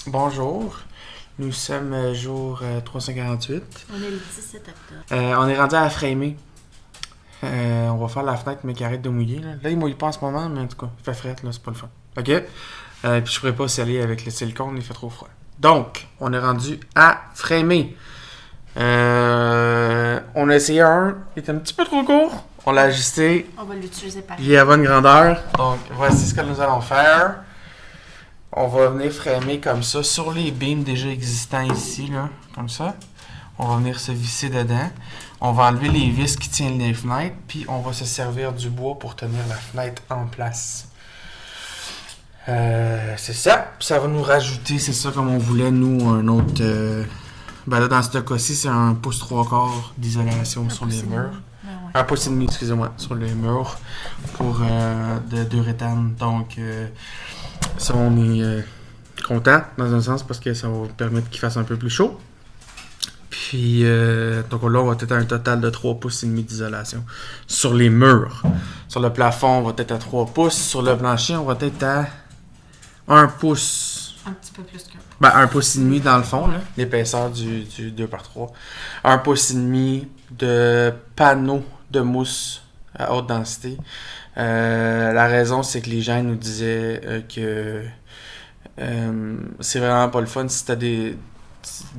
Bonjour, nous sommes jour 348. On est le 17 octobre. On est rendu à framer. On va faire la fenêtre, mais qui arrête de mouiller. Là, il mouille pas en ce moment, mais en tout cas, il fait fret, là, c'est pas le fun. OK? Puis je pourrais pas sceller avec le silicone, il fait trop froid. Donc, on est rendu à framer. On a essayé un, il était un petit peu trop court. On l'a ajusté. On va l'utiliser par Il est à bonne grandeur. Donc, voici ce que nous allons faire. On va venir framer comme ça sur les beams déjà existants ici, là, comme ça. On va venir se visser dedans. On va enlever les vis qui tiennent les fenêtres, puis on va se servir du bois pour tenir la fenêtre en place. C'est ça. Puis ça va nous rajouter, c'est ça comme on voulait, nous, un autre... Ben là, dans ce cas-ci, c'est un pouce 3/4 d'isolation sur les murs. Ouais. Un pouce et demi, excusez-moi, sur les murs pour de 2 rétanes. Donc, ça, on est content dans un sens parce que ça va permettre qu'il fasse un peu plus chaud. Puis, donc là, on va être à un total de 3 pouces et demi d'isolation sur les murs. Sur le plafond, on va être à 3 pouces. Sur le plancher, on va être à 1 pouce. Un petit peu plus qu'un. Ben, 1 pouce et demi dans le fond, là, l'épaisseur du 2x3. 1 pouce et demi de panneaux de mousse à haute densité. La raison, c'est que les gens nous disaient que c'est vraiment pas le fun si t'as du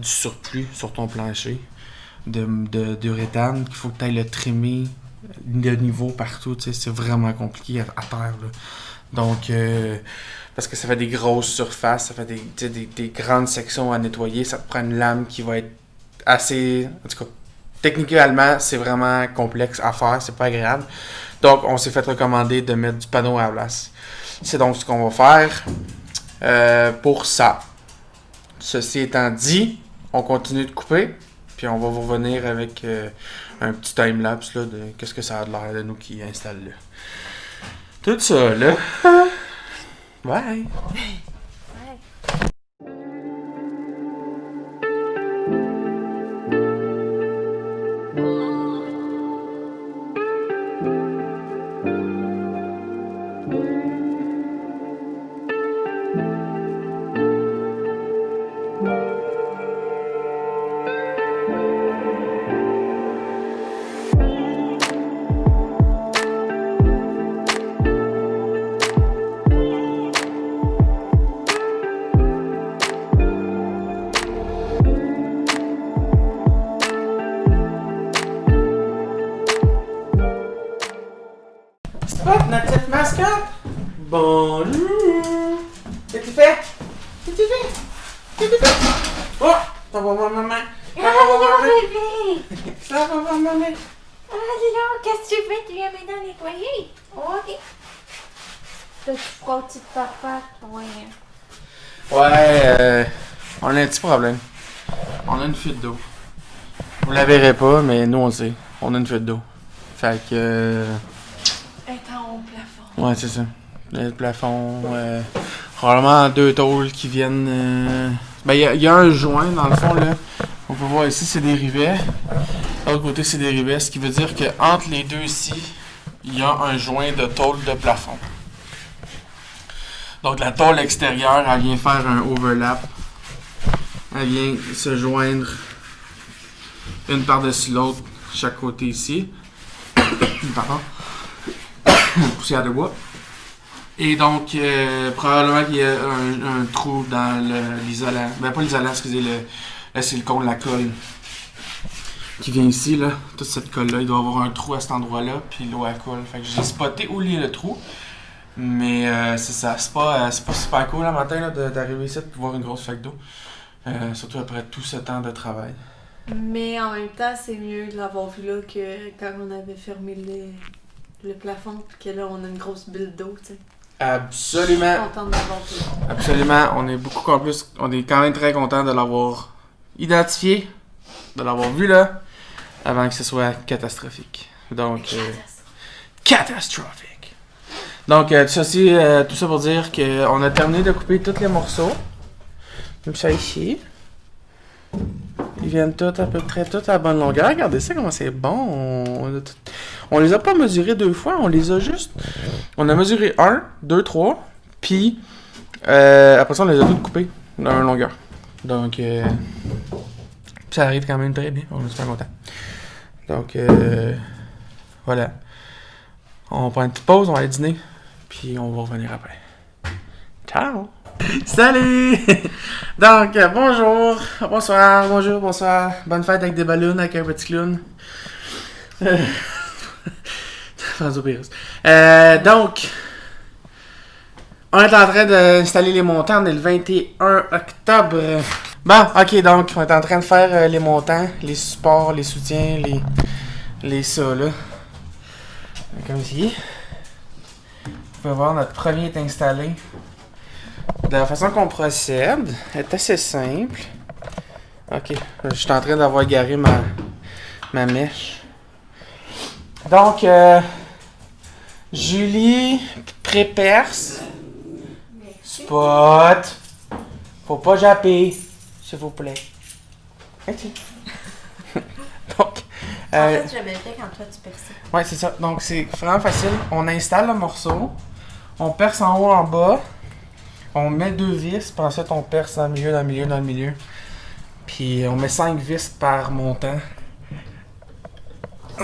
surplus sur ton plancher d'uréthane, qu'il faut que tu ailles le trimer de niveau partout. C'est vraiment compliqué à terre. Là. Donc, parce que ça fait des grosses surfaces, ça fait des grandes sections à nettoyer, ça te prend une lame qui va être assez... En tout cas, techniquement, c'est vraiment complexe à faire, c'est pas agréable. Donc, on s'est fait recommander de mettre du panneau à la place. C'est donc ce qu'on va faire pour ça. Ceci étant dit, on continue de couper, puis on va vous revenir avec un petit time-lapse là, de qu'est-ce que ça a de l'air de nous qui installe là. Tout ça, là. Bye! Spot, notre petite mascotte! Bonjour! Qu'est-ce que tu fais? Qu'est-ce que tu fais? Qu'est-ce que tu fais? Oh! Ça va voir maman! Ça va voir maman! bébé! Ça va voir maman! Allô, qu'est-ce que tu fais? Tu viens maintenant nettoyer? Ok. Là, tu feras au-dessus de papa. Ouais. Ouais, on a un petit problème. On a une fuite d'eau. Vous la verrez pas, mais nous on le sait. On a une fuite d'eau. Fait que... Elle est en haut plafond. ouais, c'est ça. Le plafond, probablement 2 tôles qui viennent... Ben, il y a un joint, dans le fond, là. On peut voir ici, c'est des rivets. De l'autre côté, c'est des rivets, ce qui veut dire qu'entre les deux ici, il y a un joint de tôle de plafond. Donc, la tôle extérieure, elle vient faire un overlap. Elle vient se joindre une par-dessus l'autre, chaque côté ici. Pardon. Poussière de bois. Et donc, probablement qu'il y a un trou dans l'isolant. Ben, pas l'isolant, excusez, le silicone, la colle. Qui vient ici, là. Toute cette colle-là. Il doit y avoir un trou à cet endroit-là, puis l'eau à colle. Fait que j'ai spoté où il y a le trou. Mais c'est ça. C'est pas super cool, le matin, là, d'arriver ici et de voir une grosse flaque d'eau. Surtout après tout ce temps de travail. Mais en même temps, c'est mieux de l'avoir vu là que quand on avait fermé le plafond, puis que là, on a une grosse bulle d'eau, tu sais. Absolument. Je suis contente d'avoir vu. Absolument. On est beaucoup plus. On est quand même très content de l'avoir identifié, de l'avoir vu là, avant que ce soit catastrophique. Donc, catastrophique. Donc, tout ça pour dire qu'on a terminé de couper tous les morceaux. Comme ça ici. Ils viennent tous à peu près tous à la bonne longueur. Regardez ça, comment c'est bon. On les a pas mesurés 2 fois, on les a juste... On a mesuré 1, 2, 3, puis après ça, on les a tous coupés. D'un longueur. Donc, ça arrive quand même très bien. On est super content. Donc, voilà. On prend une petite pause, on va aller dîner. Puis on va revenir après. Ciao! Salut! Donc, bonjour, bonsoir, bonjour, bonsoir. Bonne fête avec des ballons, avec un petit clown. François Pérus. Donc, on est en train d'installer les montants. On est le 21 octobre. Bon, ok, donc, on est en train de faire les montants, les supports, les soutiens, les ça, là. Comme ici. Vous pouvez voir, notre premier est installé. De la façon qu'on procède est assez simple. Ok, je suis en train d'avoir garé ma mèche. Donc, Julie pré-perce. Spot. Faut pas japper, s'il vous plaît. Ok. Donc, en fait, j'avais fait quand toi tu perçais. Ouais, c'est ça. Donc, c'est vraiment facile. On installe le morceau. On perce en haut, en bas. On met 2 vis. Puis ensuite, on perce dans le milieu, dans le milieu, dans le milieu. Puis, on met 5 vis par montant.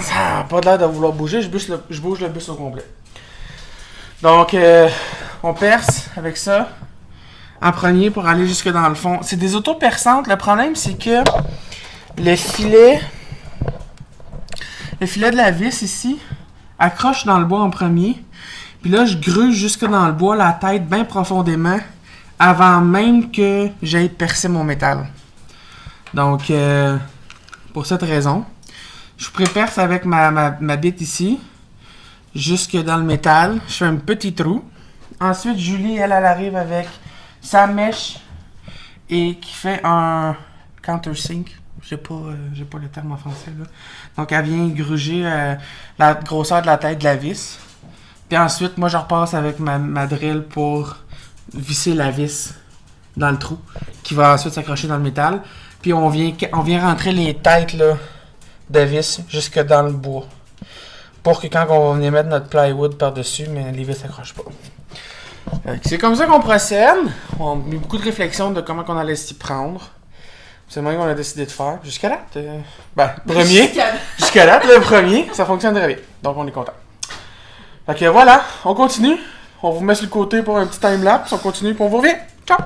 Ça n'a pas l'air de vouloir bouger. Je bouge le bus au complet. Donc, on perce avec ça. En premier pour aller jusque dans le fond. C'est des auto-perçantes. Le problème, c'est que le filet de la vis ici accroche dans le bois en premier. Puis là, je gruge jusque dans le bois la tête bien profondément avant même que j'aille percer mon métal. Donc, pour cette raison, je pré-perce avec ma bite ici jusque dans le métal. Je fais un petit trou. Ensuite, Julie, elle arrive avec sa mèche et qui fait un countersink. J'ai pas le terme en français, là. Donc, elle vient gruger la grosseur de la tête de la vis. Puis ensuite, moi, je repasse avec ma drill pour visser la vis dans le trou, qui va ensuite s'accrocher dans le métal. Puis, on vient rentrer les têtes là, de vis jusque dans le bois. Pour que quand on va mettre notre plywood par-dessus, mais les vis s'accrochent pas. C'est comme ça qu'on procède. On a mis beaucoup de réflexion de comment on allait s'y prendre. C'est le moyen qu'on a décidé de faire. Jusqu'à date, jusqu'à date, le premier, ça fonctionne très bien. Donc, on est content. Fait que voilà, on continue. On vous met sur le côté pour un petit time-lapse. On continue, puis on vous revient. Ciao!